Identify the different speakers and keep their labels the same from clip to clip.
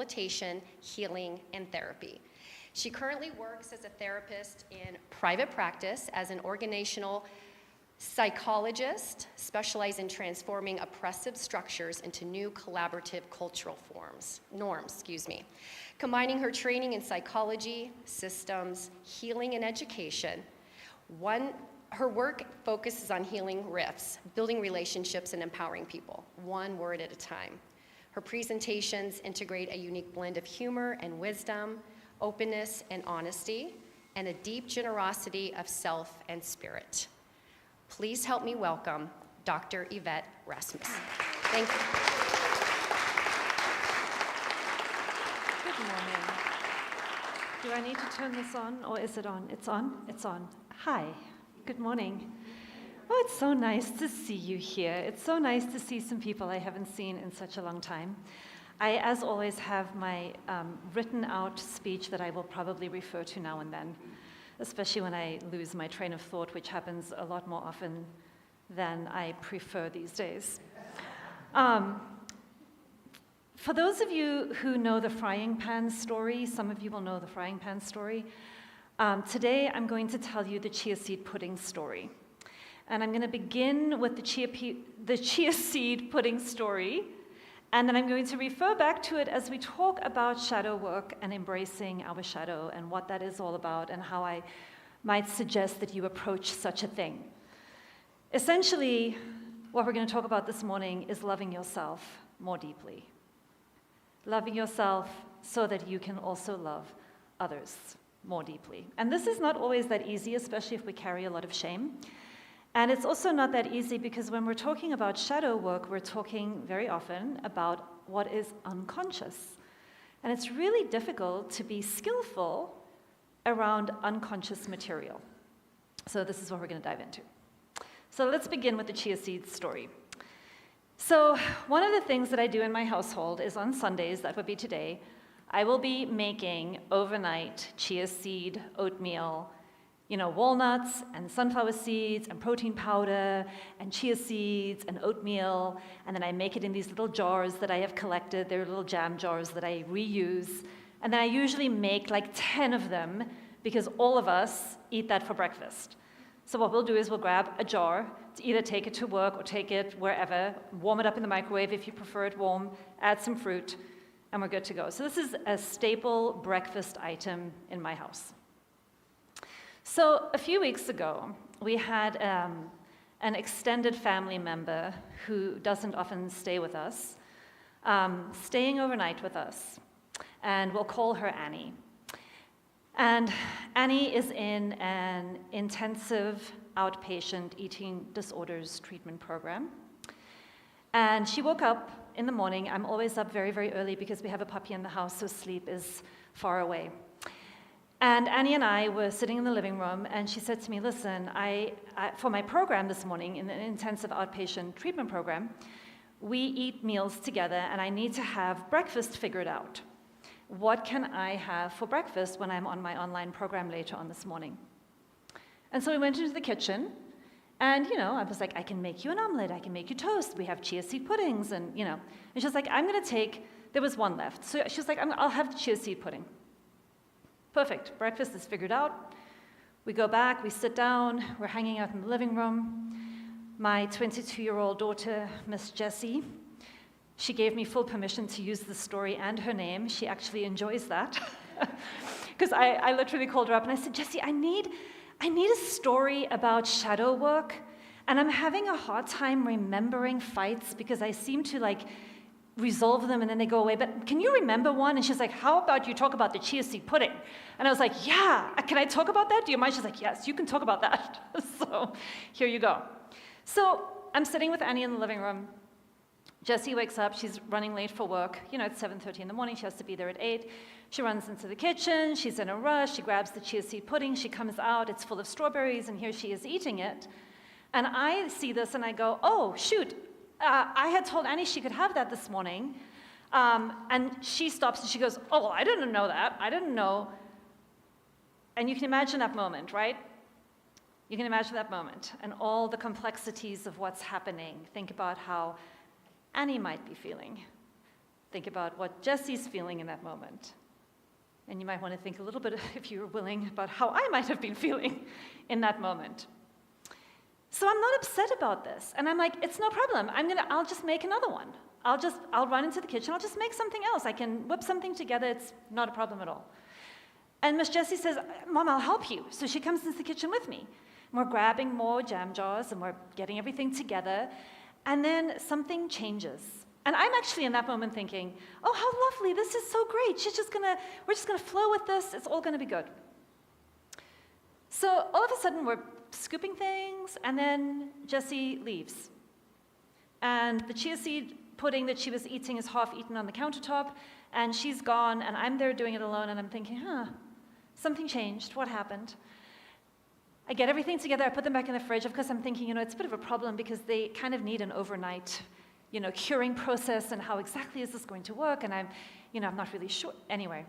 Speaker 1: rehabilitation, healing, and therapy. She currently works as a therapist in private practice as an organizational psychologist, specialized in transforming oppressive structures into new collaborative cultural norms. Combining her training in psychology, systems, healing, and education, her work focuses on healing rifts, building relationships, and empowering people, one word at a time. Her presentations integrate a unique blend of humor and wisdom, openness and honesty, and a deep generosity of self and spirit. Please help me welcome Dr. Yvette Erasmus. Thank you.
Speaker 2: Good morning. Do I need to turn this on, or is it on? It's on? It's on. Hi. Good morning. Oh, it's so nice to see you here. It's so nice to see some people I haven't seen in such a long time. I, as always, have my written out speech that I will probably refer to now and then, especially when I lose my train of thought, which happens a lot more often than I prefer these days. For those of you who know the frying pan story, some of you will know the frying pan story. Today I'm going to tell you the chia seed pudding story. And I'm going to begin with the chia seed pudding story, and then I'm going to refer back to it as we talk about shadow work and embracing our shadow and what that is all about and how I might suggest that you approach such a thing. Essentially, what we're going to talk about this morning is loving yourself more deeply. Loving yourself so that you can also love others more deeply. And this is not always that easy, especially if we carry a lot of shame. And it's also not that easy because when we're talking about shadow work, we're talking very often about what is unconscious. And it's really difficult to be skillful around unconscious material. So this is what we're going to dive into. So let's begin with the chia seed story. So one of the things that I do in my household is on Sundays, that would be today, I will be making overnight chia seed oatmeal, walnuts and sunflower seeds and protein powder and chia seeds and oatmeal, and then I make it in these little jars that I have collected. They're little jam jars that I reuse, and then I usually make like 10 of them because all of us eat that for breakfast. So what we'll do is we'll grab a jar, to either take it to work or take it wherever, warm it up in the microwave if you prefer it warm, add some fruit, and we're good to go. So this is a staple breakfast item in my house. So a few weeks ago, we had an extended family member who doesn't often stay with us, staying overnight with us, and we'll call her Annie. And Annie is in an intensive outpatient eating disorders treatment program. And she woke up in the morning. I'm always up very, very early because we have a puppy in the house, so sleep is far away. And Annie and I were sitting in the living room, and she said to me, listen, I for my program this morning, in an intensive outpatient treatment program, we eat meals together, and I need to have breakfast figured out. What can I have for breakfast when I'm on my online program later on this morning? And so we went into the kitchen, and, I was like, I can make you an omelet, I can make you toast, we have chia seed puddings, and, And she was like, there was one left. So she was like, I'll have the chia seed pudding. Perfect, breakfast is figured out. We go back, we sit down, we're hanging out in the living room. My 22-year-old daughter, Miss Jessie, she gave me full permission to use the story and her name. She actually enjoys that. Because I literally called her up and I said, Jessie, I need a story about shadow work, and I'm having a hard time remembering fights because I seem to resolve them and then they go away. But can you remember one? And she's like, how about you talk about the chia seed pudding? And I was like, yeah, can I talk about that? Do you mind? She's like, yes, you can talk about that. So here you go. So I'm sitting with Annie in the living room. Jessie wakes up, she's running late for work. It's 7:30 in the morning, she has to be there at 8. She runs into the kitchen, she's in a rush, she grabs the chia seed pudding, she comes out, it's full of strawberries, and here she is eating it. And I see this and I go, oh, shoot, I had told Annie she could have that this morning. And she stops and she goes, oh, well, I didn't know that, I didn't know. And you can imagine that moment, right? You can imagine that moment and all the complexities of what's happening. Think about how Annie might be feeling. think about what Jesse's feeling in that moment. And you might want to think a little bit, if you're willing, about how I might have been feeling in that moment. So I'm not upset about this. And I'm like, it's no problem. I'll just make another one. I'll run into the kitchen. I'll just make something else. I can whip something together. It's not a problem at all. And Miss Jessie says, Mom, I'll help you. So she comes into the kitchen with me. And we're grabbing more jam jars and we're getting everything together. And then something changes. And I'm actually in that moment thinking, oh, how lovely. This is so great. We're just gonna flow with this. It's all gonna be good. So all of a sudden we're scooping things, and then Jessie leaves. And the chia seed pudding that she was eating is half eaten on the countertop, and she's gone, and I'm there doing it alone, and I'm thinking, something changed. What happened? I get everything together. I put them back in the fridge. Of course, I'm thinking, it's a bit of a problem because they kind of need an overnight, curing process, and how exactly is this going to work? And I'm not really sure. Anyway,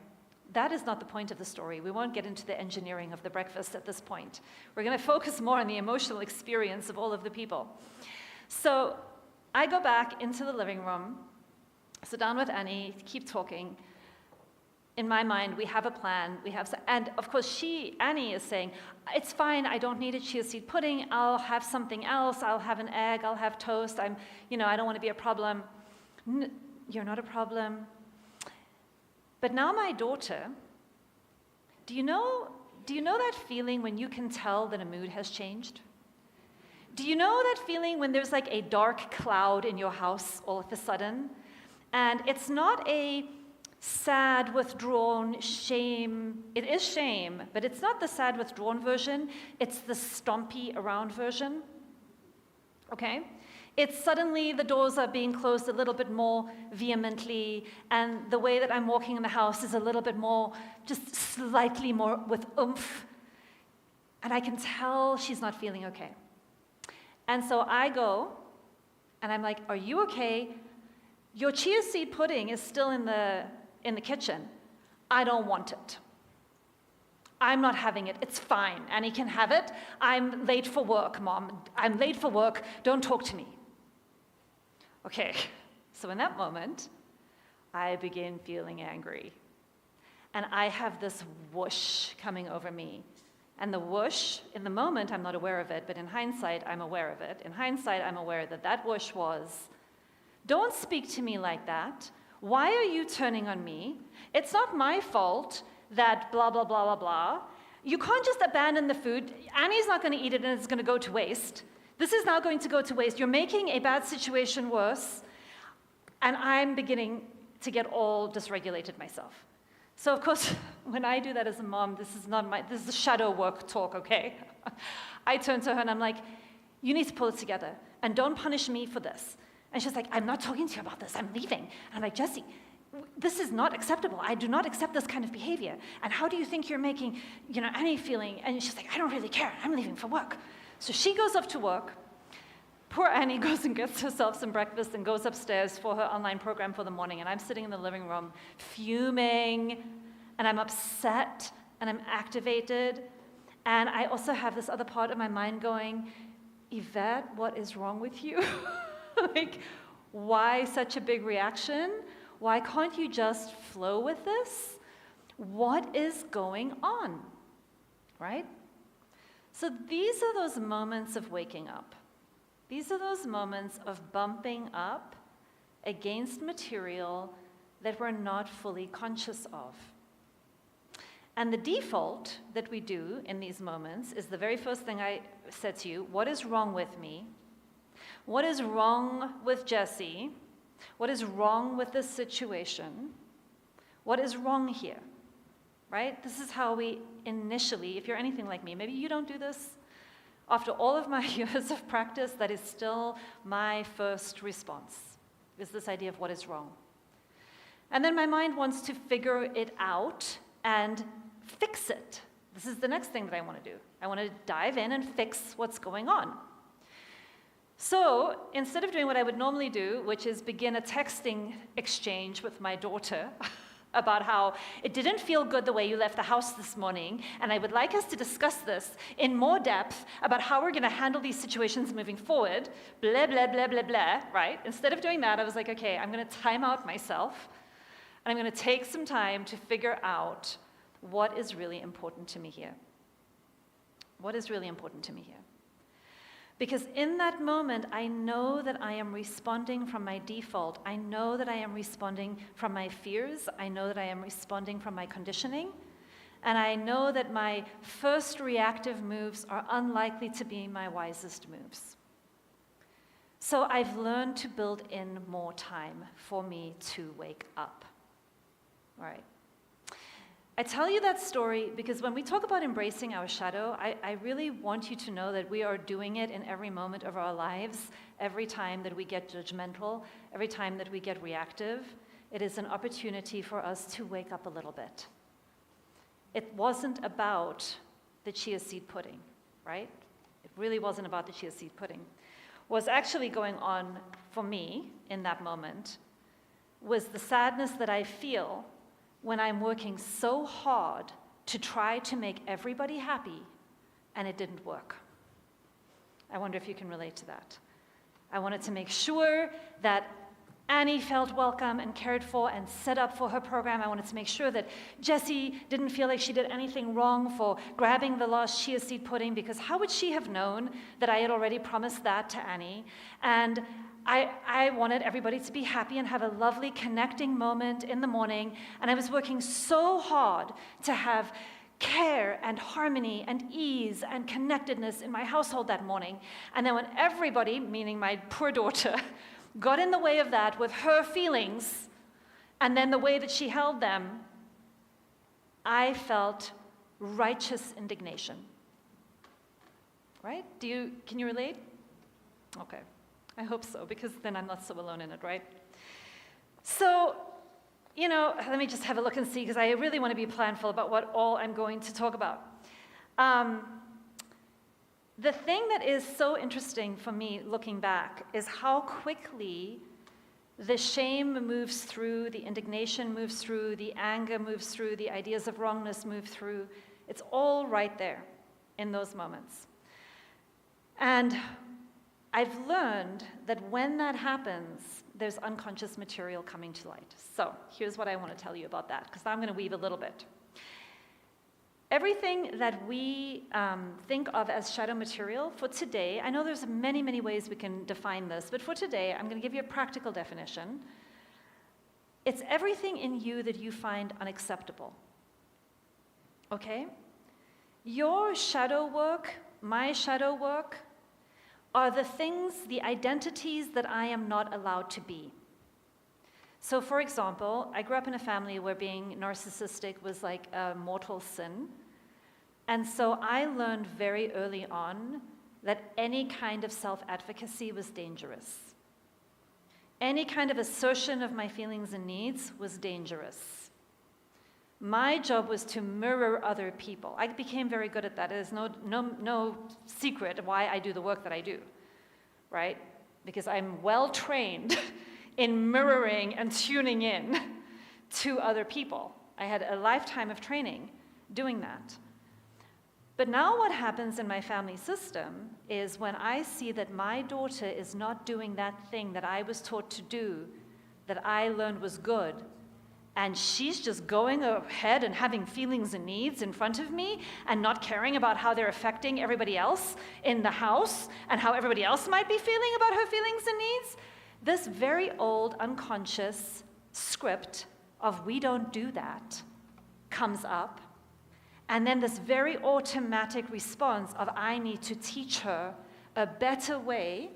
Speaker 2: that is not the point of the story. We won't get into the engineering of the breakfast at this point. We're going to focus more on the emotional experience of all of the people. So I go back into the living room, sit down with Annie, keep talking. In my mind, we have a plan. And of course, Annie is saying, it's fine, I don't need a chia seed pudding, I'll have something else, I'll have an egg, I'll have toast, I don't want to be a problem. You're not a problem. But now my daughter, do you know that feeling when you can tell that a mood has changed? Do you know that feeling when there's like a dark cloud in your house all of a sudden? And it's not a sad, withdrawn shame. It is shame, but it's not the sad, withdrawn version. It's the stompy around version. Okay? It's suddenly the doors are being closed a little bit more vehemently, and the way that I'm walking in the house is a little bit more, just slightly more with oomph. And I can tell she's not feeling okay. And so I go, and I'm like, are you okay? Your chia seed pudding is still in the kitchen. I don't want it. I'm not having it. It's fine. Annie can have it. I'm late for work, Mom. I'm late for work. Don't talk to me. Okay, so in that moment, I begin feeling angry. And I have this whoosh coming over me. And the whoosh, in the moment, I'm not aware of it, but in hindsight, I'm aware of it. In hindsight, I'm aware that that whoosh was, don't speak to me like that. Why are you turning on me? It's not my fault that blah, blah, blah, blah, blah. You can't just abandon the food. Annie's not going to eat it, and it's going to go to waste. This is now going to go to waste. You're making a bad situation worse. And I'm beginning to get all dysregulated myself. So of course, when I do that as a mom, this is shadow work talk, okay? I turn to her and I'm like, you need to pull it together and don't punish me for this. And she's like, I'm not talking to you about this, I'm leaving. And I'm like, Jessie, this is not acceptable. I do not accept this kind of behavior. And how do you think you're making, Annie feeling? And she's like, I don't really care, I'm leaving for work. So she goes off to work. Poor Annie goes and gets herself some breakfast and goes upstairs for her online program for the morning. And I'm sitting in the living room fuming, and I'm upset, and I'm activated. And I also have this other part of my mind going, Yvette, what is wrong with you? Like, why such a big reaction? Why can't you just flow with this? What is going on, right? So these are those moments of waking up. These are those moments of bumping up against material that we're not fully conscious of. And the default that we do in these moments is the very first thing I said to you, what is wrong with me? What is wrong with Jessie? What is wrong with this situation? What is wrong here? Right? This is how we initially, if you're anything like me, maybe you don't do this. After all of my years of practice, that is still my first response, is this idea of what is wrong. And then my mind wants to figure it out and fix it. This is the next thing that I want to do. I want to dive in and fix what's going on. So instead of doing what I would normally do, which is begin a texting exchange with my daughter about how it didn't feel good the way you left the house this morning, and I would like us to discuss this in more depth about how we're going to handle these situations moving forward, blah, blah, blah, blah, blah, right? Instead of doing that, I was like, okay, I'm going to time out myself, and I'm going to take some time to figure out what is really important to me here. What is really important to me here? Because in that moment, I know that I am responding from my default. I know that I am responding from my fears. I know that I am responding from my conditioning. And I know that my first reactive moves are unlikely to be my wisest moves. So I've learned to build in more time for me to wake up. All right. I tell you that story because when we talk about embracing our shadow, I really want you to know that we are doing it in every moment of our lives, every time that we get judgmental, every time that we get reactive. It is an opportunity for us to wake up a little bit. It wasn't about the chia seed pudding, right? It really wasn't about the chia seed pudding. What's actually going on for me in that moment was the sadness that I feel when I'm working so hard to try to make everybody happy, and it didn't work. I wonder if you can relate to that. I wanted to make sure that Annie felt welcome and cared for and set up for her program. I wanted to make sure that Jessie didn't feel like she did anything wrong for grabbing the lost chia seed pudding, because how would she have known that I had already promised that to Annie? And I wanted everybody to be happy and have a lovely connecting moment in the morning, and I was working so hard to have care and harmony and ease and connectedness in my household that morning. And then when everybody, meaning my poor daughter, got in the way of that with her feelings and then the way that she held them, I felt righteous indignation. Right? Can you relate? Okay. I hope so, because then I'm not so alone in it, right? So, let me just have a look and see, because I really want to be planful about what all I'm going to talk about. The thing that is so interesting for me looking back is how quickly the shame moves through, the indignation moves through, the anger moves through, the ideas of wrongness move through. It's all right there in those moments. And I've learned that when that happens, there's unconscious material coming to light. So here's what I want to tell you about that, because I'm going to weave a little bit. Everything that we think of as shadow material for today, I know there's many, many ways we can define this, but for today, I'm going to give you a practical definition. It's everything in you that you find unacceptable. Okay? Your shadow work, my shadow work, are the things, the identities that I am not allowed to be. So for example, I grew up in a family where being narcissistic was like a mortal sin. And so I learned very early on that any kind of self-advocacy was dangerous. Any kind of assertion of my feelings and needs was dangerous. My job was to mirror other people. I became very good at that. There's no secret why I do the work that I do, right? Because I'm well trained in mirroring and tuning in to other people. I had a lifetime of training doing that. But now what happens in my family system is when I see that my daughter is not doing that thing that I was taught to do, that I learned was good, and she's just going ahead and having feelings and needs in front of me and not caring about how they're affecting everybody else in the house and how everybody else might be feeling about her feelings and needs, this very old unconscious script of we don't do that comes up. And then this very automatic response of I need to teach her a better way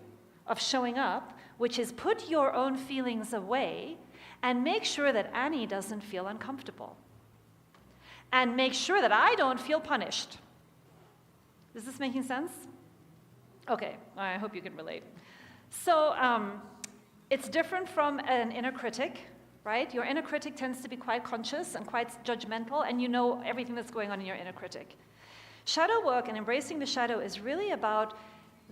Speaker 2: of showing up, which is put your own feelings away and make sure that Annie doesn't feel uncomfortable. And make sure that I don't feel punished. Is this making sense? Okay, I hope you can relate. So it's different from an inner critic, right? Your inner critic tends to be quite conscious and quite judgmental, and you know everything that's going on in your inner critic. Shadow work and embracing the shadow is really about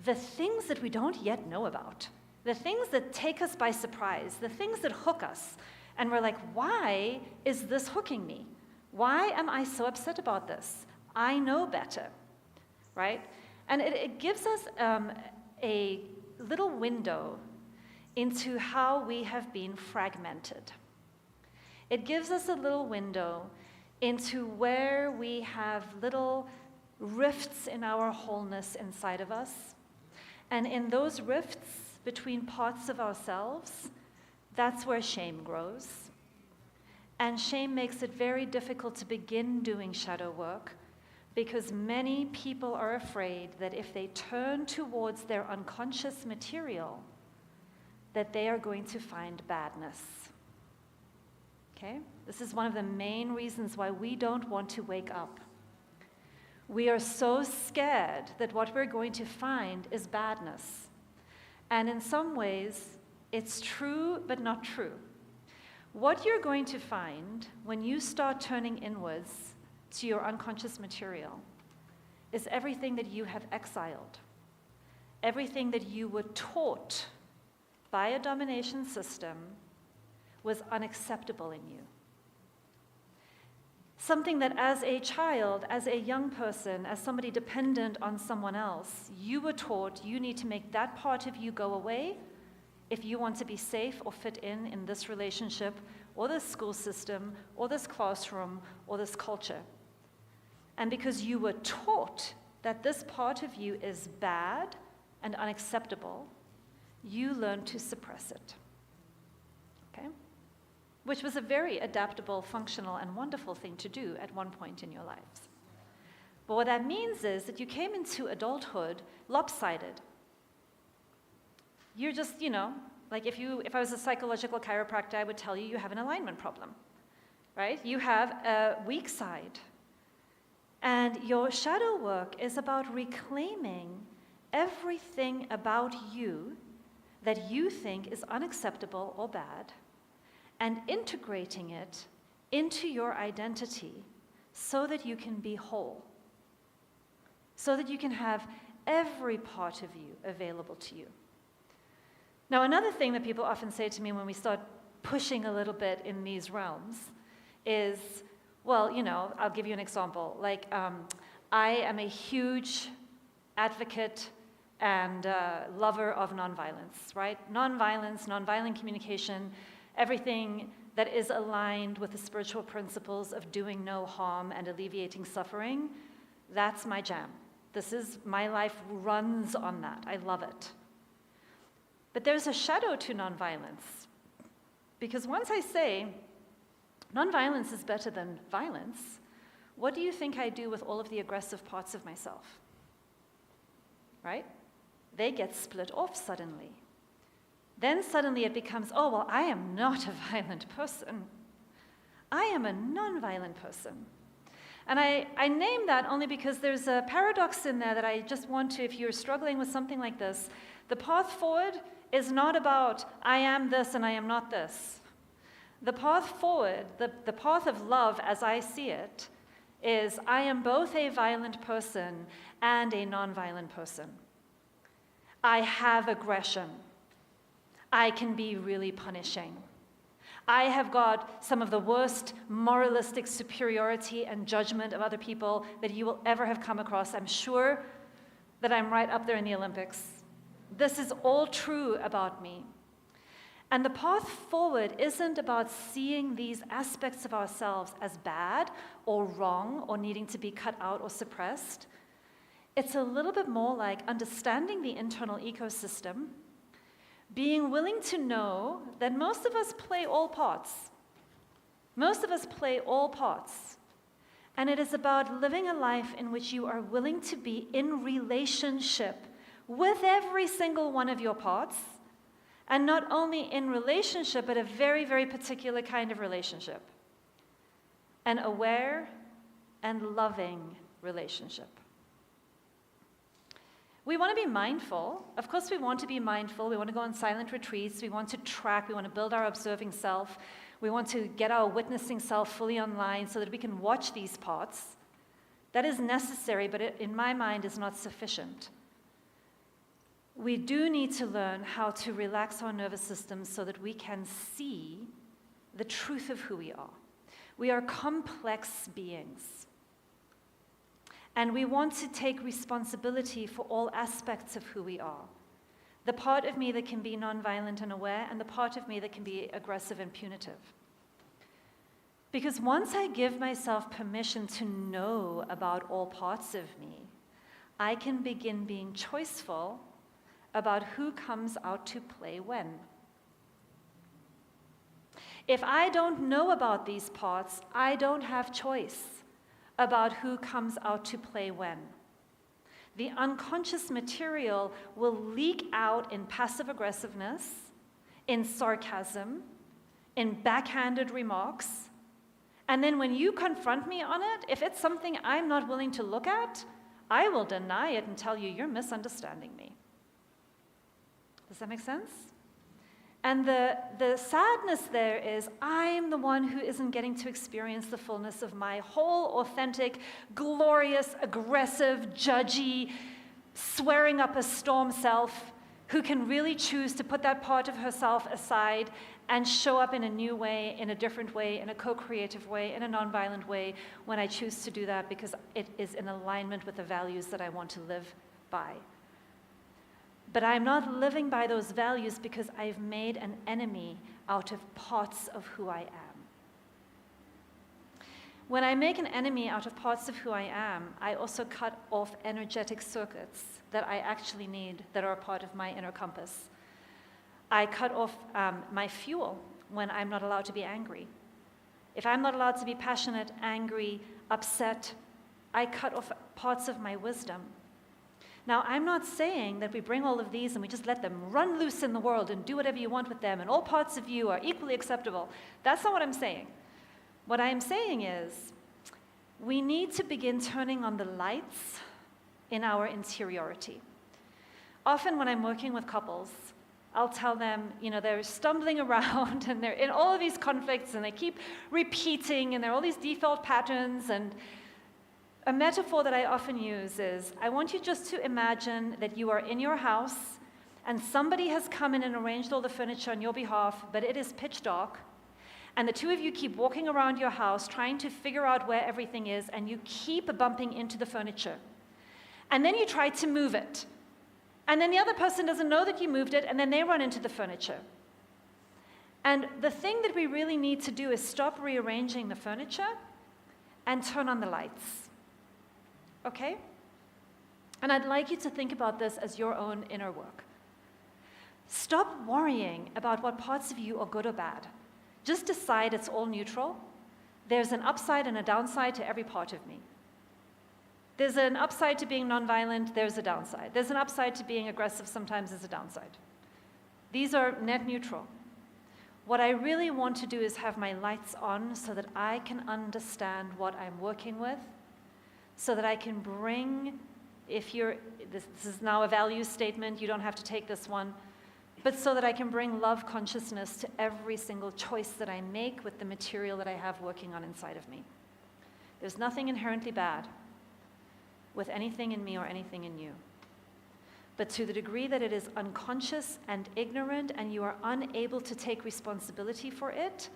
Speaker 2: the things that we don't yet know about, the things that take us by surprise, the things that hook us. And we're like, why is this hooking me? Why am I so upset about this? I know better, right? And it gives us a little window into how we have been fragmented. It gives us a little window into where we have little rifts in our wholeness inside of us. And in those rifts between parts of ourselves, that's where shame grows. And shame makes it very difficult to begin doing shadow work because many people are afraid that if they turn towards their unconscious material, that they are going to find badness. Okay? This is one of the main reasons why we don't want to wake up. We are so scared that what we're going to find is badness. And in some ways, it's true, but not true. What you're going to find when you start turning inwards to your unconscious material is everything that you have exiled, everything that you were taught by a domination system was unacceptable in you. Something that as a child, as a young person, as somebody dependent on someone else, you were taught you need to make that part of you go away if you want to be safe or fit in this relationship or this school system or this classroom or this culture. And because you were taught that this part of you is bad and unacceptable, you learned to suppress it. Okay? Which was a very adaptable, functional, and wonderful thing to do at one point in your lives. But what that means is that you came into adulthood lopsided. You're just, like if I was a psychological chiropractor, I would tell you have an alignment problem, right? You have a weak side. And your shadow work is about reclaiming everything about you that you think is unacceptable or bad and integrating it into your identity so that you can be whole, so that you can have every part of you available to you. Now, another thing that people often say to me when we start pushing a little bit in these realms is, well, I'll give you an example. Like, I am a huge advocate and lover of nonviolence, right? Nonviolent communication, everything that is aligned with the spiritual principles of doing no harm and alleviating suffering, that's my jam. My life runs on that. I love it. But there's a shadow to nonviolence. Because once I say, nonviolence is better than violence, what do you think I do with all of the aggressive parts of myself? Right? They get split off suddenly. Then suddenly it becomes, oh, well, I am not a violent person. I am a nonviolent person. And I name that only because there's a paradox in there that I just want to, if you're struggling with something like this, the path forward is not about, I am this and I am not this. The path forward, the path of love as I see it, is I am both a violent person and a nonviolent person. I have aggression. I can be really punishing. I have got some of the worst moralistic superiority and judgment of other people that you will ever have come across. I'm sure that I'm right up there in the Olympics. This is all true about me. And the path forward isn't about seeing these aspects of ourselves as bad or wrong or needing to be cut out or suppressed. It's a little bit more like understanding the internal ecosystem, being willing to know that most of us play all parts. Most of us play all parts. And it is about living a life in which you are willing to be in relationship with every single one of your parts, and not only in relationship, but a very, very particular kind of relationship. An aware and loving relationship. We want to be mindful. Of course, we want to be mindful. We want to go on silent retreats. We want to track. We want to build our observing self. We want to get our witnessing self fully online so that we can watch these parts. That is necessary, but it, in my mind, is not sufficient. We do need to learn how to relax our nervous system so that we can see the truth of who we are. We are complex beings. And we want to take responsibility for all aspects of who we are. The part of me that can be nonviolent and aware, and the part of me that can be aggressive and punitive. Because once I give myself permission to know about all parts of me, I can begin being choiceful about who comes out to play when. If I don't know about these parts, I don't have choice about who comes out to play when. The unconscious material will leak out in passive aggressiveness, in sarcasm, in backhanded remarks. And then when you confront me on it, if it's something I'm not willing to look at, I will deny it and tell you, you're misunderstanding me. Does that make sense? And the sadness there is, I'm the one who isn't getting to experience the fullness of my whole, authentic, glorious, aggressive, judgy, swearing up a storm self, who can really choose to put that part of herself aside and show up in a new way, in a different way, in a co-creative way, in a nonviolent way, when I choose to do that because it is in alignment with the values that I want to live by. But I'm not living by those values because I've made an enemy out of parts of who I am. When I make an enemy out of parts of who I am, I also cut off energetic circuits that I actually need that are a part of my inner compass. I cut off my fuel when I'm not allowed to be angry. If I'm not allowed to be passionate, angry, upset, I cut off parts of my wisdom. Now, I'm not saying that we bring all of these and we just let them run loose in the world and do whatever you want with them and all parts of you are equally acceptable. That's not what I'm saying. What I'm saying is we need to begin turning on the lights in our interiority. Often when I'm working with couples, I'll tell them, they're stumbling around and they're in all of these conflicts and they keep repeating and there are all these default patterns. And a metaphor that I often use is, I want you just to imagine that you are in your house and somebody has come in and arranged all the furniture on your behalf, but it is pitch dark. And the two of you keep walking around your house trying to figure out where everything is, and you keep bumping into the furniture. And then you try to move it. And then the other person doesn't know that you moved it, and then they run into the furniture. And the thing that we really need to do is stop rearranging the furniture and turn on the lights. Okay? And I'd like you to think about this as your own inner work. Stop worrying about what parts of you are good or bad. Just decide it's all neutral. There's an upside and a downside to every part of me. There's an upside to being nonviolent, there's a downside. There's an upside to being aggressive, sometimes there's a downside. These are net neutral. What I really want to do is have my lights on so that I can understand what I'm working with, so that I can bring, this is now a value statement, you don't have to take this one, but so that I can bring love consciousness to every single choice that I make with the material that I have working on inside of me. There's nothing inherently bad with anything in me or anything in you. But to the degree that it is unconscious and ignorant and you are unable to take responsibility for it,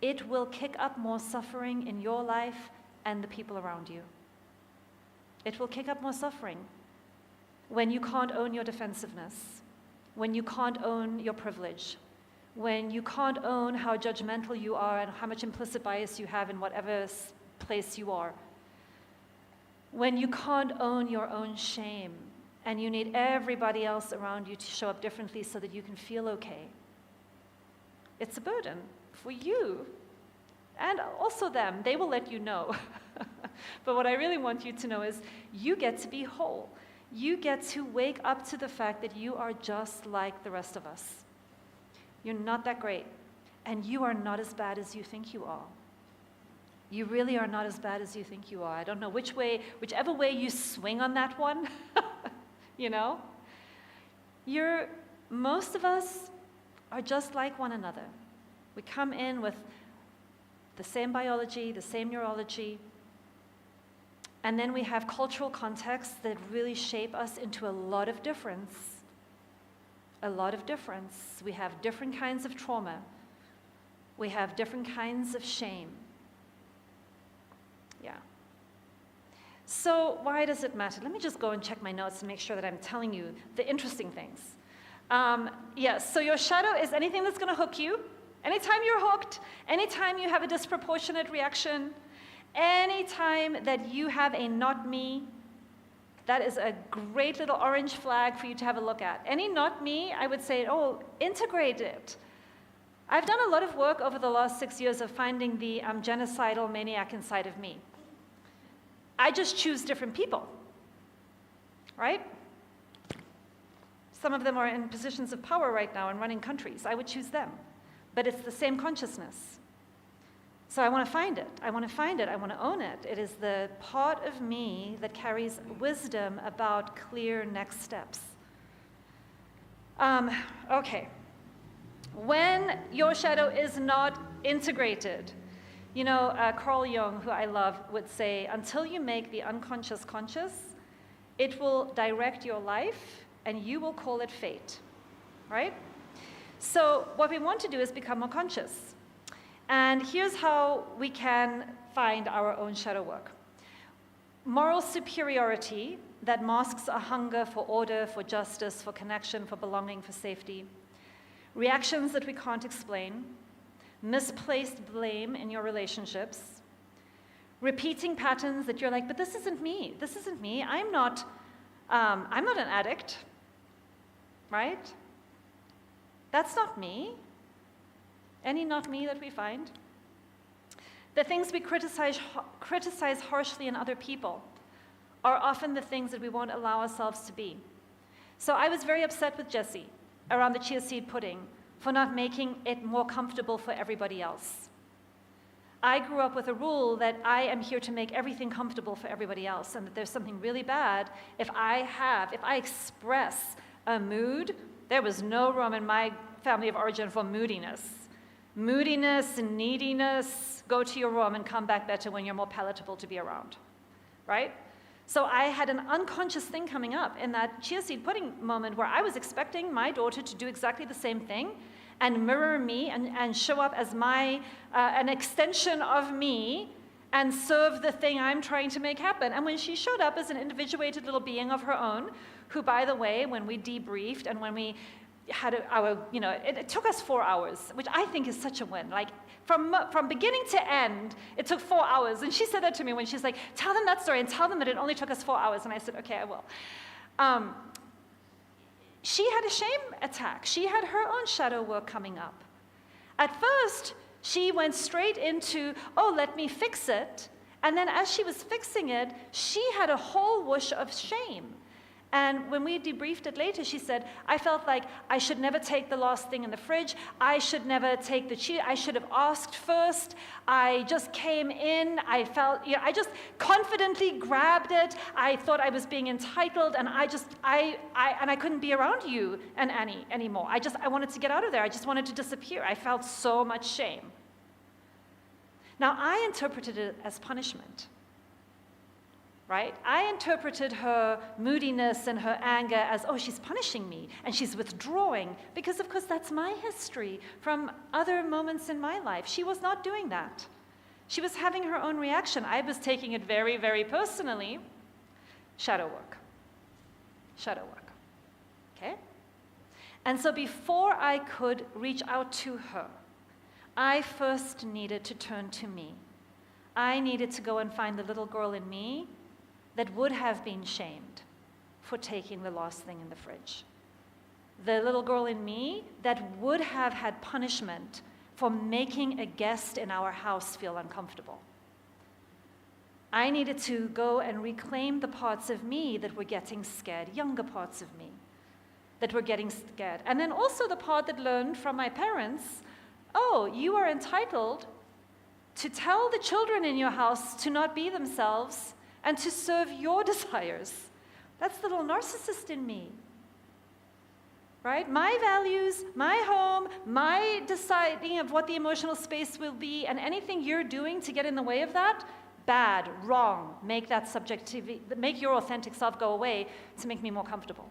Speaker 2: it will kick up more suffering in your life and the people around you. It will kick up more suffering when you can't own your defensiveness, when you can't own your privilege, when you can't own how judgmental you are and how much implicit bias you have in whatever place you are, when you can't own your own shame and you need everybody else around you to show up differently so that you can feel okay. It's a burden for you and also them. They will let you know. But what I really want you to know is you get to be whole. You get to wake up to the fact that you are just like the rest of us. You're not that great, and you are not as bad as you think you are. You really are not as bad as you think you are. I don't know whichever way you swing on that one, most of us are just like one another. We come in with the same biology, the same neurology, and then we have cultural contexts that really shape us into a lot of difference. A lot of difference. We have different kinds of trauma. We have different kinds of shame. Yeah. So why does it matter? Let me just go and check my notes and make sure that I'm telling you the interesting things. Yes, so your shadow is anything that's going to hook you. Anytime you're hooked, anytime you have a disproportionate reaction, anytime that you have a not me, that is a great little orange flag for you to have a look at. Any not me, I would say, oh, integrate it. I've done a lot of work over the last 6 years of finding the genocidal maniac inside of me. I just choose different people, right? Some of them are in positions of power right now and running countries. I would choose them. But it's the same consciousness. So I want to find it. I want to find it. I want to own it. It is the part of me that carries wisdom about clear next steps. Okay. When your shadow is not integrated, you know, Carl Jung, who I love, would say, until you make the unconscious conscious, it will direct your life and you will call it fate, right? So what we want to do is become more conscious. And here's how we can find our own shadow work. Moral superiority that masks a hunger for order, for justice, for connection, for belonging, for safety. Reactions that we can't explain. Misplaced blame in your relationships. Repeating patterns that you're like, but this isn't me. This isn't me. I'm not an addict, right? That's not me. Any not me that we find? The things we criticize harshly in other people are often the things that we won't allow ourselves to be. So I was very upset with Jessie around the chia seed pudding for not making it more comfortable for everybody else. I grew up with a rule that I am here to make everything comfortable for everybody else, and that there's something really bad if I express a mood. There was no room in my family of origin for moodiness. Moodiness and neediness, go to your room and come back better when you're more palatable to be around, right? So I had an unconscious thing coming up in that chia seed pudding moment where I was expecting my daughter to do exactly the same thing and mirror me and show up as an extension of me and serve the thing I'm trying to make happen. And when she showed up as an individuated little being of her own, who, by the way, when we debriefed and when we had it took us 4 hours, which I think is such a win. Like, from beginning to end, it took 4 hours. And she said that to me when she's like, tell them that story and tell them that it only took us 4 hours. And I said, okay, I will. She had a shame attack. She had her own shadow work coming up. At first, she went straight into, oh, let me fix it. And then as she was fixing it, she had a whole whoosh of shame. And when we debriefed it later, she said, I felt like I should never take the last thing in the fridge. I should never take the chia. I should have asked first. I just came in. I felt, I just confidently grabbed it. I thought I was being entitled, and I couldn't be around you and Annie anymore. I wanted to get out of there. I just wanted to disappear. I felt so much shame. Now, I interpreted it as punishment. Right? I interpreted her moodiness and her anger as, oh, she's punishing me, and she's withdrawing, because of course that's my history from other moments in my life. She was not doing that. She was having her own reaction. I was taking it very, very personally. Shadow work. Shadow work. Okay? And so before I could reach out to her, I first needed to turn to me. I needed to go and find the little girl in me that would have been shamed for taking the last thing in the fridge. The little girl in me that would have had punishment for making a guest in our house feel uncomfortable. I needed to go and reclaim the parts of me that were getting scared, younger parts of me that were getting scared. And then also the part that learned from my parents, oh, you are entitled to tell the children in your house to not be themselves and to serve your desires. That's the little narcissist in me, right? My values, my home, my deciding of what the emotional space will be, and anything you're doing to get in the way of that, bad, wrong. Make that subjectivity, make your authentic self go away to make me more comfortable.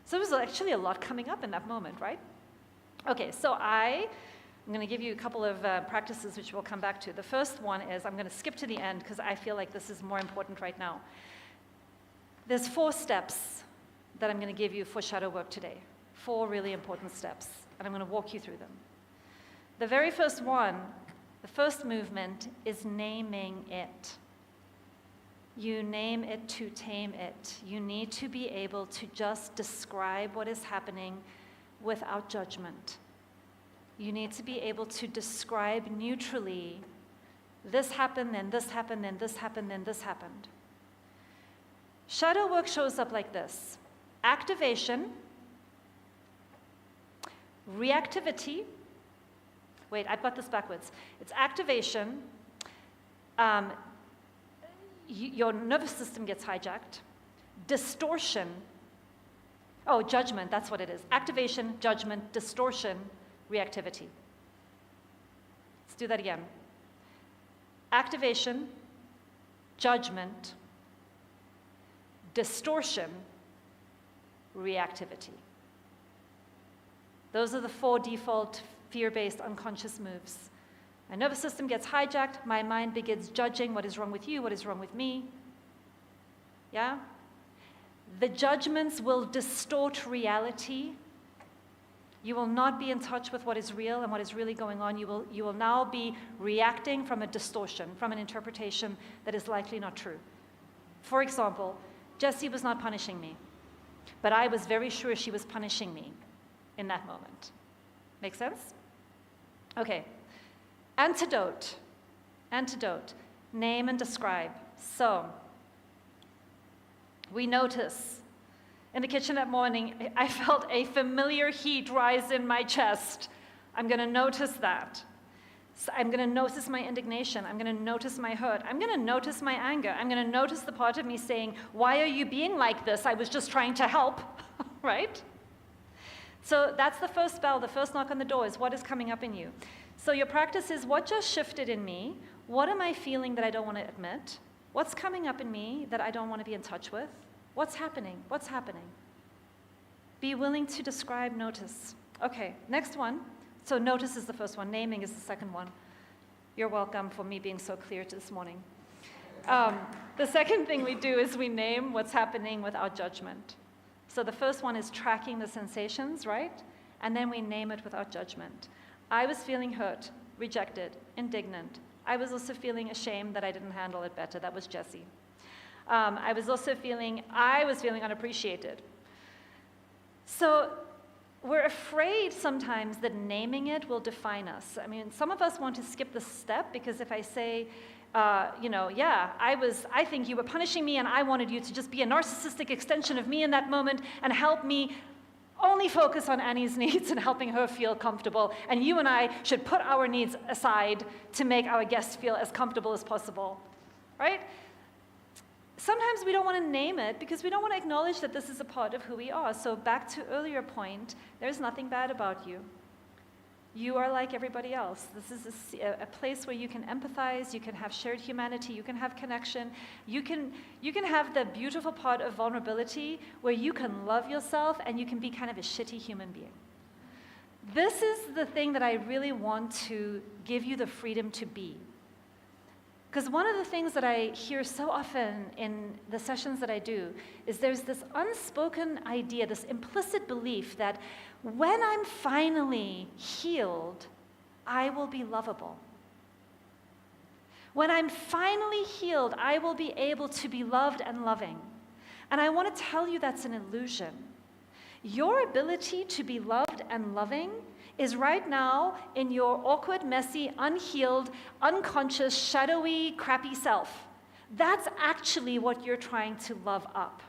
Speaker 2: So there was actually a lot coming up in that moment, right? Okay, so I I'm going to give you a couple of practices which we'll come back to. The first one is, I'm going to skip to the end because I feel like this is more important right now. There's 4 steps that I'm going to give you for shadow work today. 4 really important steps, and I'm going to walk you through them. The very first one, the first movement, is naming it. You name it to tame it. You need to be able to just describe what is happening without judgment. You need to be able to describe neutrally, this happened, then this happened, then this happened, then this happened. Shadow work shows up like this: activation, reactivity. Wait, I've got this backwards. It's activation, your nervous system gets hijacked, distortion, judgment, that's what it is. Activation, judgment, distortion, reactivity. Let's do that again. Activation, judgment, distortion, reactivity. Those are the 4 default fear-based unconscious moves. My nervous system gets hijacked, my mind begins judging what is wrong with you, what is wrong with me. Yeah? The judgments will distort reality. You will not be in touch with what is real and what is really going on. You will now be reacting from a distortion, from an interpretation that is likely not true. For example, Jessie was not punishing me, but I was very sure she was punishing me in that moment. Make sense? Okay. Antidote. Name and describe. So, we notice in the kitchen that morning, I felt a familiar heat rise in my chest. I'm going to notice that. So I'm going to notice my indignation. I'm going to notice my hurt. I'm going to notice my anger. I'm going to notice the part of me saying, why are you being like this? I was just trying to help, right? So that's the first bell, the first knock on the door is what is coming up in you. So your practice is what just shifted in me? What am I feeling that I don't want to admit? What's coming up in me that I don't want to be in touch with? What's happening? What's happening? Be willing to describe, notice. Okay, next one. So notice is the first one. Naming is the second one. You're welcome for me being so clear this morning. The second thing we do is we name what's happening without judgment. So the first one is tracking the sensations, right? And then we name it without judgment. I was feeling hurt, rejected, indignant. I was also feeling ashamed that I didn't handle it better. That was Jessie. I was also feeling unappreciated. So we're afraid sometimes that naming it will define us. I mean, some of us want to skip this step because if I say, I think you were punishing me and I wanted you to just be a narcissistic extension of me in that moment and help me only focus on Annie's needs and helping her feel comfortable. And you and I should put our needs aside to make our guests feel as comfortable as possible, right? Sometimes we don't want to name it because we don't want to acknowledge that this is a part of who we are. So back to earlier point, there's nothing bad about you. You are like everybody else. This is a place where you can empathize, you can have shared humanity, you can have connection, you can have the beautiful part of vulnerability where you can love yourself and you can be kind of a shitty human being. This is the thing that I really want to give you the freedom to be. Because one of the things that I hear so often in the sessions that I do is there's this unspoken idea, this implicit belief that when I'm finally healed, I will be lovable. When I'm finally healed, I will be able to be loved and loving. And I want to tell you that's an illusion. Your ability to be loved and loving is right now in your awkward, messy, unhealed, unconscious, shadowy, crappy self. That's actually what you're trying to love up.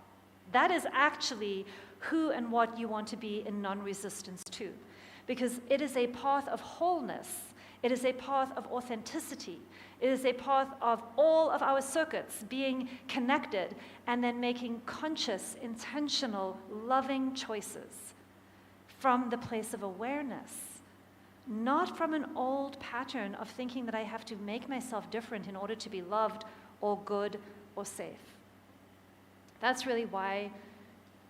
Speaker 2: That is actually who and what you want to be in non-resistance to. Because it is a path of wholeness. It is a path of authenticity. It is a path of all of our circuits being connected and then making conscious, intentional, loving choices from the place of awareness, not from an old pattern of thinking that I have to make myself different in order to be loved or good or safe. That's really why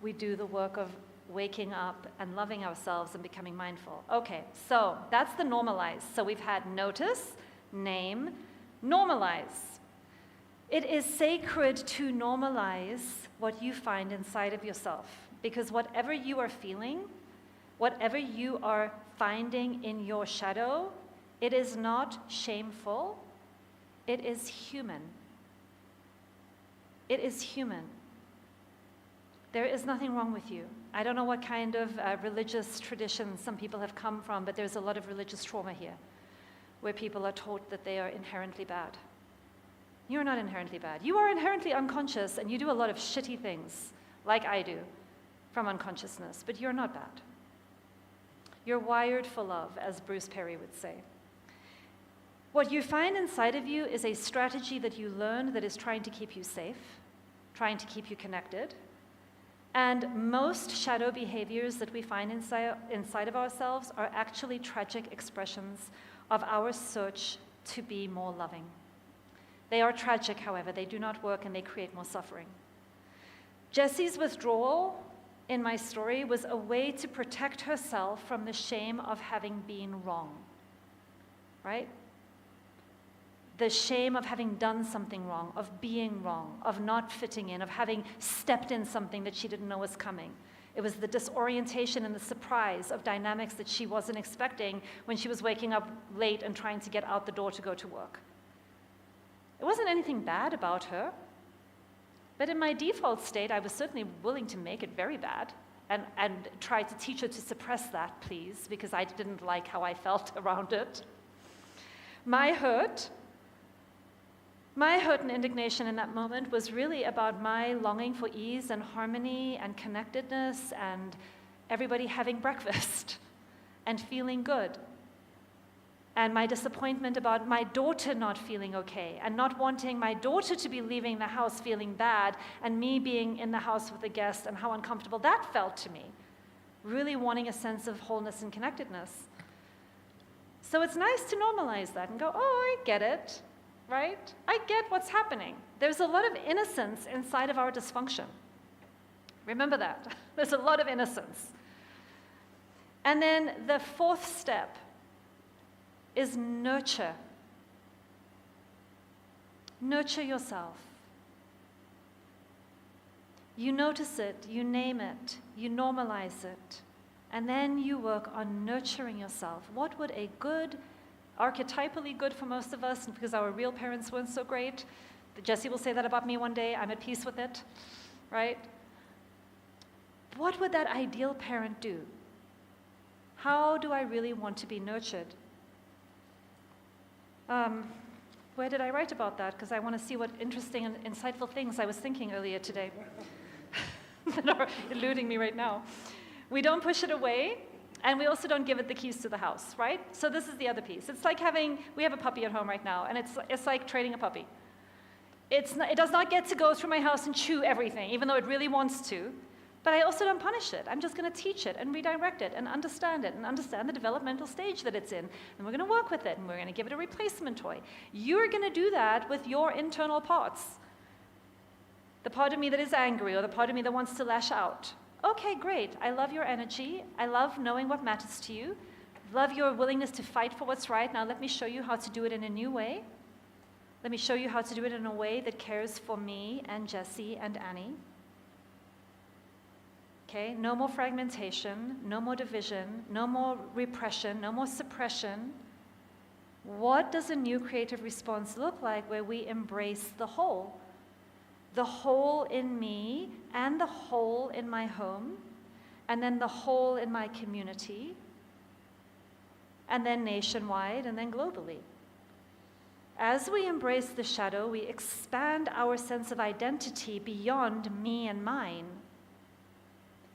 Speaker 2: we do the work of waking up and loving ourselves and becoming mindful. Okay, so that's the normalize. So we've had notice, name, normalize. It is sacred to normalize what you find inside of yourself, because whatever you are feeling, whatever you are finding in your shadow, it is not shameful, it is human. It is human. There is nothing wrong with you. I don't know what kind of religious traditions some people have come from, but there's a lot of religious trauma here, where people are taught that they are inherently bad. You're not inherently bad. You are inherently unconscious, and you do a lot of shitty things, like I do, from unconsciousness, but you're not bad. You're wired for love, as Bruce Perry would say. What you find inside of you is a strategy that you learn that is trying to keep you safe, trying to keep you connected. And most shadow behaviors that we find inside of ourselves are actually tragic expressions of our search to be more loving. They are tragic, however. They do not work, and they create more suffering. Jessie's withdrawal in my story was a way to protect herself from the shame of having been wrong, right? The shame of having done something wrong, of being wrong, of not fitting in, of having stepped in something that she didn't know was coming. It was the disorientation and the surprise of dynamics that she wasn't expecting when she was waking up late and trying to get out the door to go to work. It wasn't anything bad about her, but in my default state, I was certainly willing to make it very bad and try to teach her to suppress that, please, because I didn't like how I felt around it. My hurt and indignation in that moment was really about my longing for ease and harmony and connectedness and everybody having breakfast and feeling good. And my disappointment about my daughter not feeling okay and not wanting my daughter to be leaving the house feeling bad and me being in the house with a guest and how uncomfortable that felt to me. Really wanting a sense of wholeness and connectedness. So it's nice to normalize that and go, oh, I get it. Right? I get what's happening. There's a lot of innocence inside of our dysfunction. Remember that. There's a lot of innocence. And then the fourth step is nurture. Nurture yourself. You notice it, you name it, you normalize it, and then you work on nurturing yourself. What would a good, archetypally good for most of us, because our real parents weren't so great. Jessie will say that about me one day. I'm at peace with it, right? What would that ideal parent do? How do I really want to be nurtured? Where did I write about that? Because I want to see what interesting and insightful things I was thinking earlier today that are eluding me right now. We don't push it away. And we also don't give it the keys to the house, right? So this is the other piece. It's like we have a puppy at home right now, and it's like training a puppy. It does not get to go through my house and chew everything, even though it really wants to. But I also don't punish it. I'm just going to teach it and redirect it and understand the developmental stage that it's in. And we're going to work with it, and we're going to give it a replacement toy. You're going to do that with your internal parts. The part of me that is angry, or the part of me that wants to lash out. Okay, great. I love your energy. I love knowing what matters to you. Love your willingness to fight for what's right. Now let me show you how to do it in a new way. Let me show you how to do it in a way that cares for me and Jessie and Annie. Okay, no more fragmentation, no more division, no more repression, no more suppression. What does a new creative response look like where we embrace the whole? The whole in me and the whole in my home, and then the whole in my community, and then nationwide, and then globally. As we embrace the shadow, we expand our sense of identity beyond me and mine.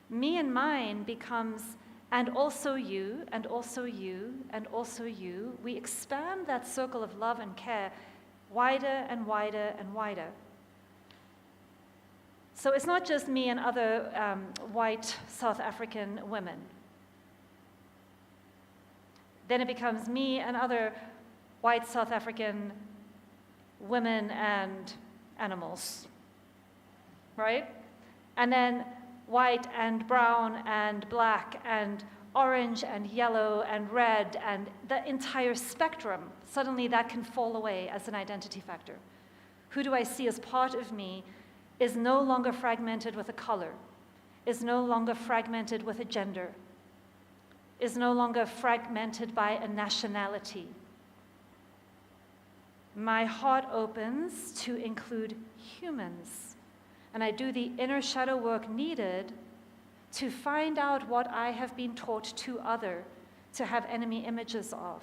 Speaker 2: Me and mine becomes, and also you, and also you, and also you. We expand that circle of love and care wider and wider and wider. So it's not just me and other white South African women. Then it becomes me and other white South African women and animals, right? And then white and brown and black and orange and yellow and red and the entire spectrum, suddenly that can fall away as an identity factor. Who do I see as part of me is no longer fragmented with a color, is no longer fragmented with a gender, is no longer fragmented by a nationality. My heart opens to include humans, and I do the inner shadow work needed to find out what I have been taught to other to have enemy images of.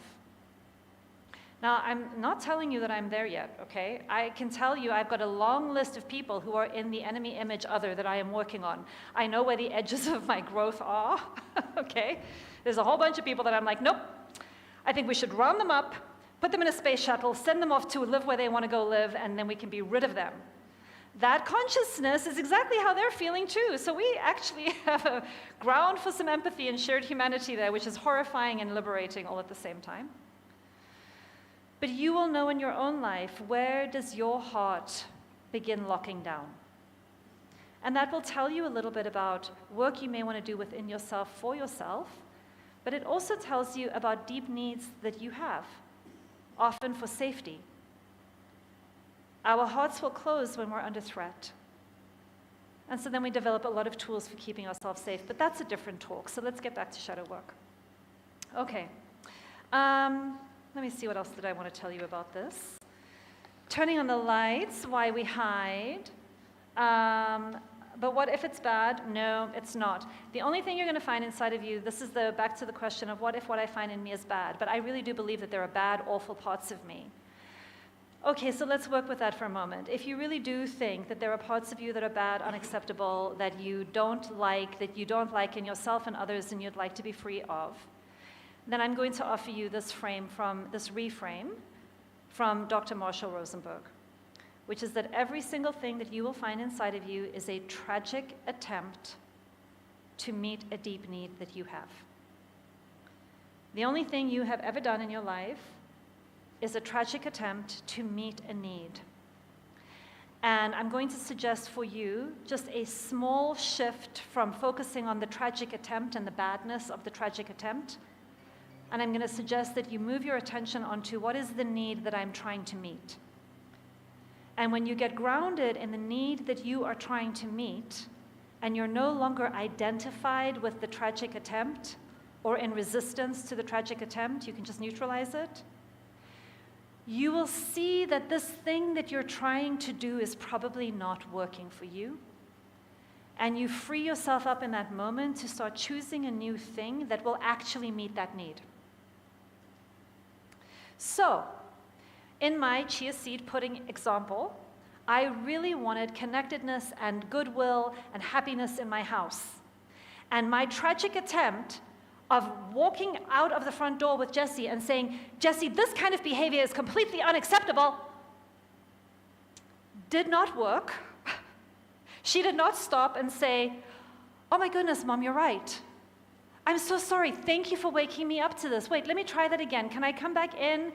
Speaker 2: Now, I'm not telling you that I'm there yet, okay? I can tell you I've got a long list of people who are in the enemy image other that I am working on. I know where the edges of my growth are, okay? There's a whole bunch of people that I'm like, nope, I think we should round them up, put them in a space shuttle, send them off to live where they want to go live, and then we can be rid of them. That consciousness is exactly how they're feeling too. So we actually have a ground for some empathy and shared humanity there, which is horrifying and liberating all at the same time. But you will know in your own life, where does your heart begin locking down? And that will tell you a little bit about work you may want to do within yourself for yourself, but it also tells you about deep needs that you have, often for safety. Our hearts will close when we're under threat. And so then we develop a lot of tools for keeping ourselves safe, but that's a different talk. So let's get back to shadow work. Okay. Let me see, what else did I want to tell you about this? Turning on the lights, why we hide. But what if it's bad? No, it's not. The only thing you're going to find inside of you, this is back to the question of what if what I find in me is bad. But I really do believe that there are bad, awful parts of me. Okay, so let's work with that for a moment. If you really do think that there are parts of you that are bad, unacceptable, that you don't like in yourself and others and you'd like to be free of, then I'm going to offer you this reframe from Dr. Marshall Rosenberg, which is that every single thing that you will find inside of you is a tragic attempt to meet a deep need that you have. The only thing you have ever done in your life is a tragic attempt to meet a need. And I'm going to suggest for you just a small shift from focusing on the tragic attempt and the badness of the tragic attempt. And I'm going to suggest that you move your attention onto what is the need that I'm trying to meet. And when you get grounded in the need that you are trying to meet, and you're no longer identified with the tragic attempt or in resistance to the tragic attempt, you can just neutralize it. You will see that this thing that you're trying to do is probably not working for you. And you free yourself up in that moment to start choosing a new thing that will actually meet that need. So, in my chia seed pudding example, I really wanted connectedness and goodwill and happiness in my house. And my tragic attempt of walking out of the front door with Jessie and saying, Jessie, this kind of behavior is completely unacceptable, did not work. She did not stop and say, oh my goodness, Mom, you're right. I'm so sorry. Thank you for waking me up to this. Wait, let me try that again. Can I come back in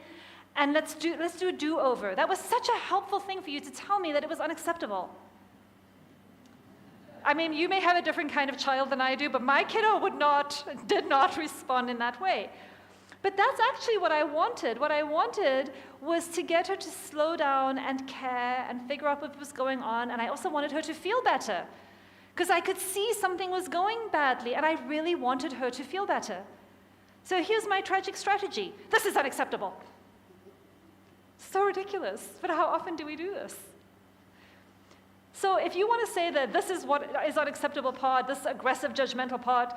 Speaker 2: and let's do a do-over? That was such a helpful thing for you to tell me that it was unacceptable. I mean, you may have a different kind of child than I do, but my kiddo did not respond in that way. But that's actually what I wanted. What I wanted was to get her to slow down and care and figure out what was going on, and I also wanted her to feel better, because I could see something was going badly, and I really wanted her to feel better. So here's my tragic strategy. This is unacceptable. So ridiculous, but how often do we do this? So if you want to say that this is what is unacceptable part, this aggressive, judgmental part,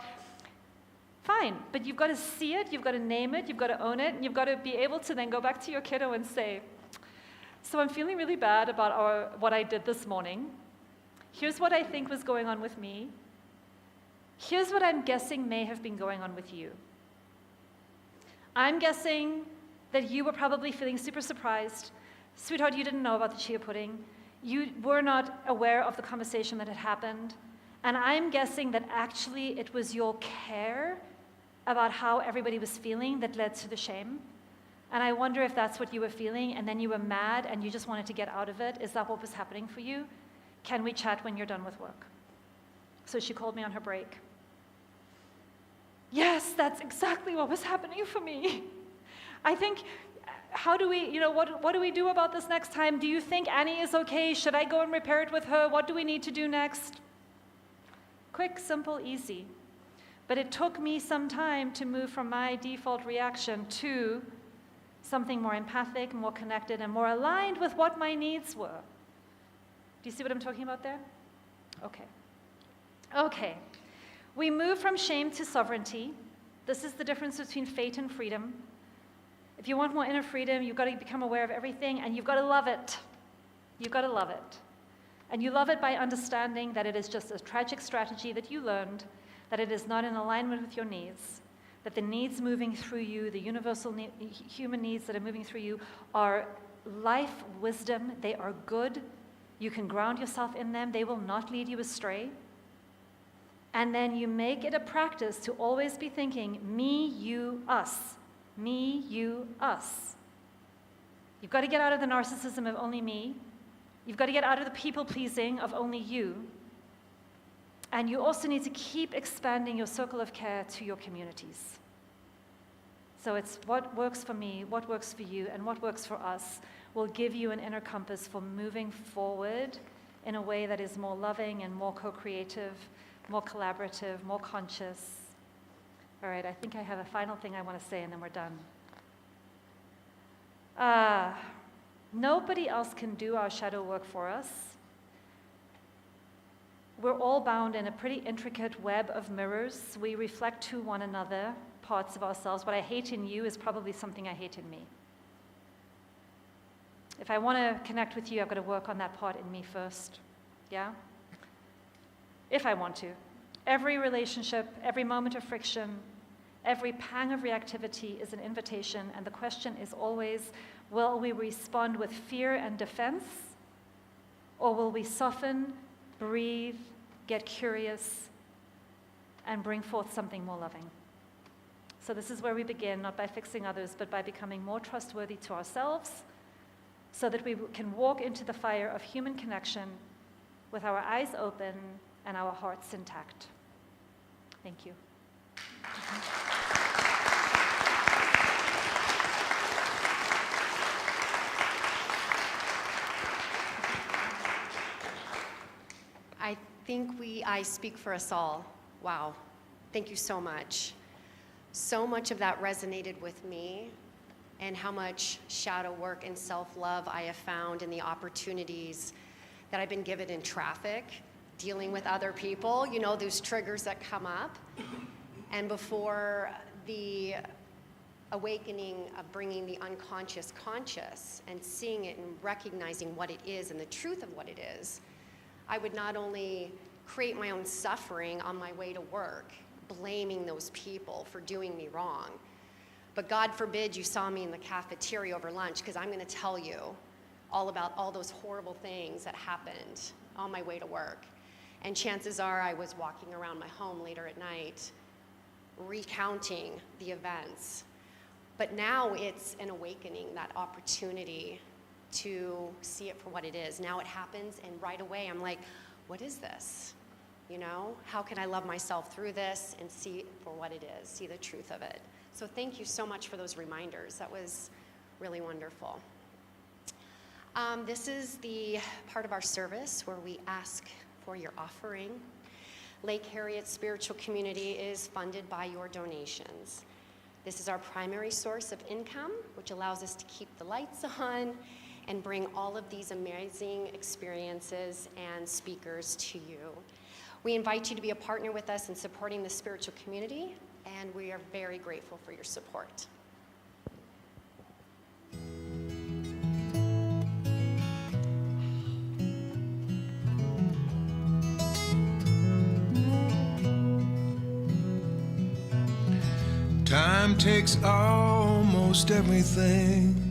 Speaker 2: fine, but you've got to see it, you've got to name it, you've got to own it, and you've got to be able to then go back to your kiddo and say, so I'm feeling really bad about what I did this morning. Here's what I think was going on with me. Here's what I'm guessing may have been going on with you. I'm guessing that you were probably feeling super surprised. Sweetheart, you didn't know about the chia pudding. You were not aware of the conversation that had happened. And I'm guessing that actually it was your care about how everybody was feeling that led to the shame. And I wonder if that's what you were feeling, and then you were mad and you just wanted to get out of it. Is that what was happening for you? Can we chat when you're done with work? So she called me on her break. Yes, that's exactly what was happening for me. I think, how do we, what do we do about this next time? Do you think Annie is okay? Should I go and repair it with her? What do we need to do next? Quick, simple, easy. But it took me some time to move from my default reaction to something more empathic, more connected, and more aligned with what my needs were. Do you see what I'm talking about there? Okay. We move from shame to sovereignty. This is the difference between fate and freedom. If you want more inner freedom, you've got to become aware of everything, and you've got to love it. You've got to love it. And you love it by understanding that it is just a tragic strategy that you learned, that it is not in alignment with your needs, that the needs moving through you, the universal human needs that are moving through you, are life wisdom. They are good. You can ground yourself in them. They will not lead you astray. And then you make it a practice to always be thinking, me, you, us. Me, you, us. You've got to get out of the narcissism of only me. You've got to get out of the people-pleasing of only you. And you also need to keep expanding your circle of care to your communities. So it's what works for me, what works for you, and what works for us will give you an inner compass for moving forward in a way that is more loving and more co-creative, more collaborative, more conscious. All right, I think I have a final thing I want to say, and then we're done. Nobody else can do our shadow work for us. We're all bound in a pretty intricate web of mirrors. We reflect to one another parts of ourselves. What I hate in you is probably something I hate in me. If I want to connect with you, I've got to work on that part in me first. Yeah? If I want to. Every relationship, every moment of friction, every pang of reactivity is an invitation, and the question is always, will we respond with fear and defense, or will we soften, breathe, get curious, and bring forth something more loving? So this is where we begin, not by fixing others, but by becoming more trustworthy to ourselves, so that we can walk into the fire of human connection with our eyes open and our hearts intact. Thank you.
Speaker 1: I think I speak for us all. Wow. Thank you so much. So much of that resonated with me, and how much shadow work and self-love I have found in the opportunities that I've been given in traffic, dealing with other people, those triggers that come up. And before the awakening of bringing the unconscious conscious and seeing it and recognizing what it is and the truth of what it is, I would not only create my own suffering on my way to work, blaming those people for doing me wrong, but God forbid you saw me in the cafeteria over lunch, because I'm going to tell you all about all those horrible things that happened on my way to work. And chances are I was walking around my home later at night recounting the events. But now it's an awakening, that opportunity to see it for what it is. Now it happens, and right away I'm like, what is this? How can I love myself through this and see it for what it is, see the truth of it? So thank you so much for those reminders. That was really wonderful. This is the part of our service where we ask for your offering. Lake Harriet Spiritual Community is funded by your donations. This is our primary source of income, which allows us to keep the lights on and bring all of these amazing experiences and speakers to you. We invite you to be a partner with us in supporting the spiritual community, and we are very grateful for your support.
Speaker 3: Time takes almost everything.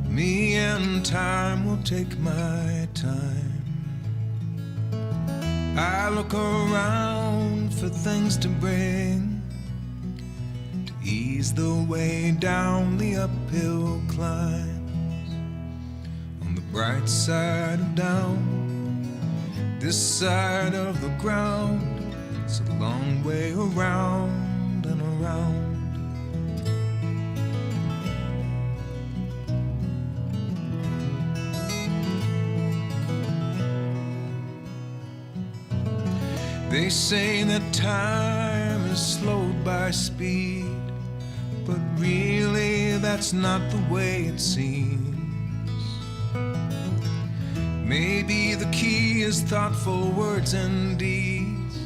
Speaker 3: Me and time will take my time. I look around for things to bring, to ease the way down the uphill climb. On the bright side of down, This side of the ground, it's a long way around and around. They say that time is slowed by speed, but really that's not the way it seems. Maybe the key is thoughtful words and deeds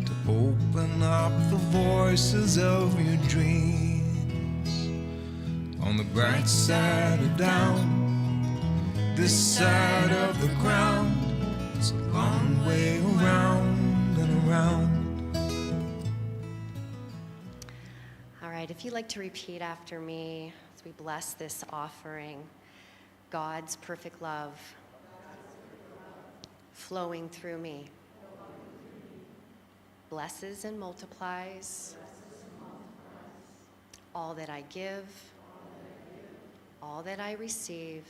Speaker 3: to open up the voices of your dreams. On the bright side of down, this side of the ground, it's a long way around and around.
Speaker 1: All right, if you'd like to repeat after me as we bless this offering. God's perfect love flowing through me blesses and multiplies all that I give, all that I receive,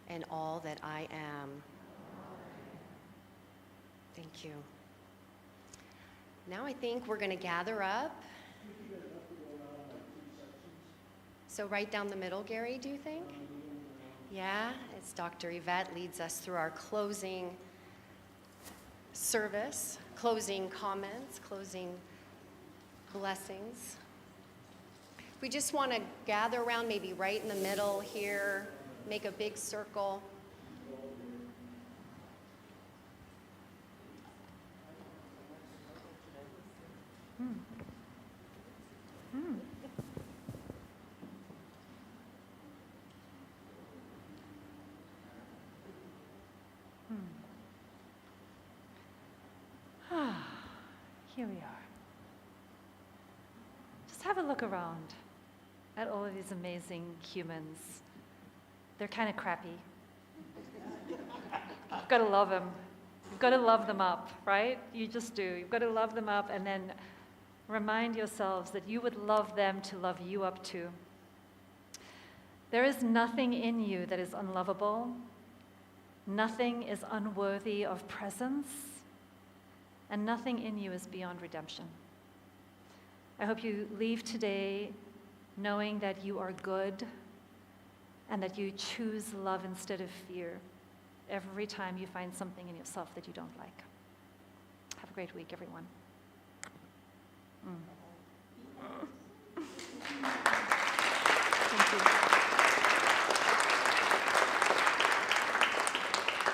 Speaker 1: and all that I am. Thank you. Now I think we're going to gather up. So right down the middle, Gary, do you think? Yeah, it's Dr. Yvette leads us through our closing service, closing comments, closing blessings. We just want to gather around, maybe right in the middle here, make a big circle.
Speaker 2: Here we are. Just have a look around at all of these amazing humans. They're kind of crappy. You've got to love them. You've got to love them up, right? You just do. You've got to love them up and then remind yourselves that you would love them to love you up too. There is nothing in you that is unlovable. Nothing is unworthy of presence. And nothing in you is beyond redemption. I hope you leave today knowing that you are good and that you choose love instead of fear every time you find something in yourself that you don't like. Have a great week, everyone.